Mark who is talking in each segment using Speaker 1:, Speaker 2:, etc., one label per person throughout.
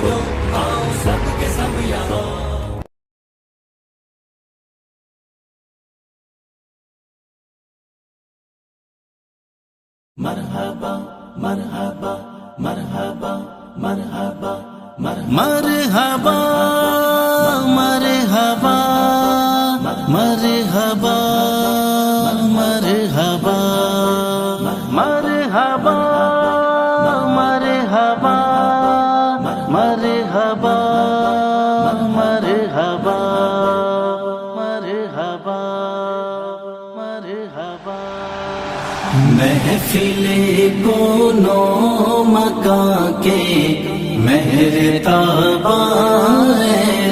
Speaker 1: دو آؤ سب کے سب یارو مرحبا مرحبا مرحبا مرحبا مرحبا مرحبا مرحبا مرحبا مرحبا مرحبا مرحبا مرحبا مرحبا مرحبا محفل کونو مکان کے مہرتاباں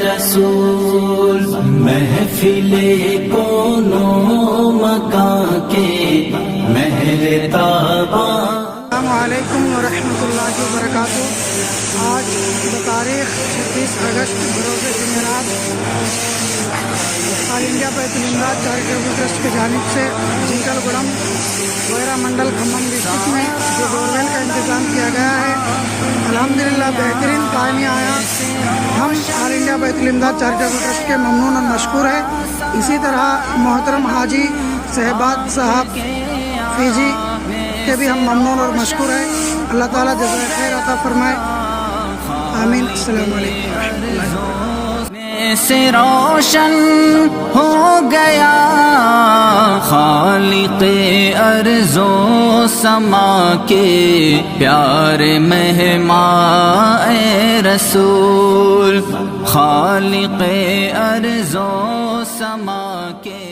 Speaker 1: رسول محفل کونو مکان کے مہرتاباں.
Speaker 2: السلام علیکم ورحمۃ اللہ وبرکاتہ. آج بتاریخ 26 اگست بروز جمعرات آل انڈیا بیت الامداد چیریٹیبل ٹرسٹ کی جانب سے جنگل گڑم ویرا منڈل کھمم ڈسٹرکٹ میں جو بورویل کا انتظام کیا گیا ہے الحمدللہ بہترین پانی آیا. ہم آل انڈیا بیت الامداد چیریٹیبل ٹرسٹ کے ممنون اور مشکور ہیں. اسی طرح محترم حاجی صاحبات صاحب فیجی کے بھی ہم ممنون اور مشکور ہیں. اللہ تعالیٰ جزائے خیر عطا فرمائے. آمین. السلام علیکم ورحمۃ اللہ.
Speaker 1: سے روشن ہو گیا خالق ارض و سما کے پیارے مہمان اے رسول خالق ارض و سما کے